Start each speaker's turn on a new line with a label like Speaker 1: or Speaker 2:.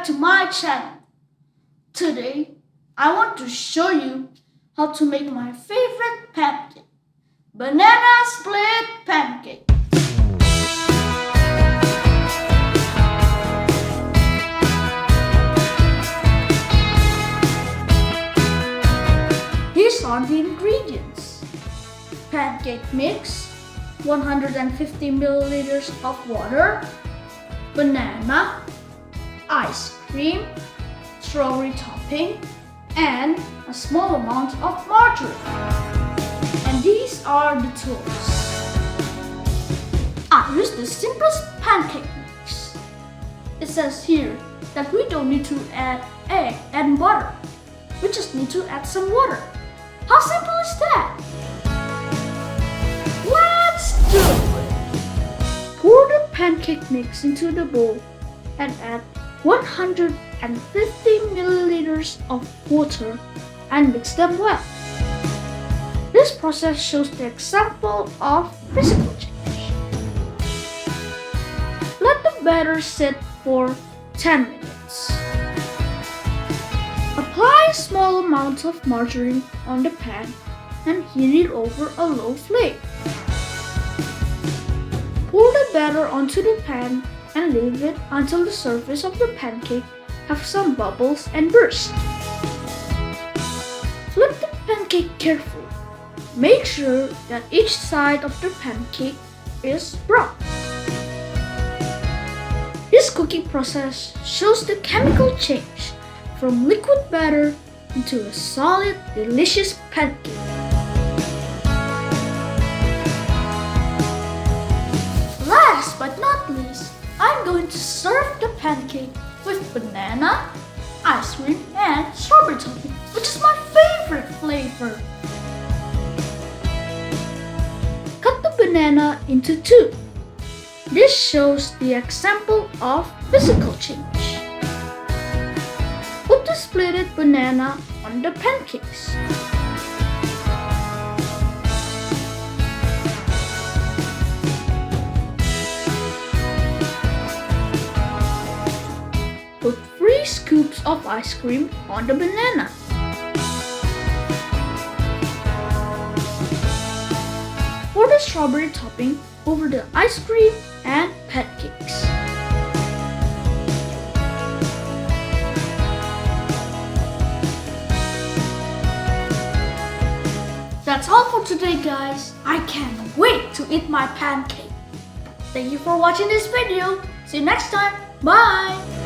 Speaker 1: back to my channel. Today, I want to show you how to make my favorite pancake, banana split pancake. These are the ingredients: pancake mix, 150 milliliters of water, banana, ice cream, strawberry topping, and a small amount of margarine. And these are the tools. I use the simplest pancake mix. It says here that we don't need to add egg and butter. We just need to add some water. How simple is that? Let's do it! Pour the pancake mix into the bowl and add 150 milliliters of water and mix them well. This process shows the example of physical change. Let the batter sit for 10 minutes. Apply a small amount of margarine on the pan and heat it over a low flame. Pour the batter onto the pan and leave it until the surface of the pancake have some bubbles and burst. Flip the pancake carefully. Make sure that each side of the pancake is brown. This cooking process shows the chemical change from liquid batter into a solid, delicious pancake. Last but not least, I'm going to serve the pancake with banana, ice cream, and strawberry topping, which is my favorite flavor. Cut the banana into two. This shows the example of physical change. Put the splitted banana on the pancakes. Put 3 scoops of ice cream on the banana. Pour the strawberry topping over the ice cream and pancakes. That's all for today, guys. I can't wait to eat my pancake. Thank you for watching this video. See you next time. Bye!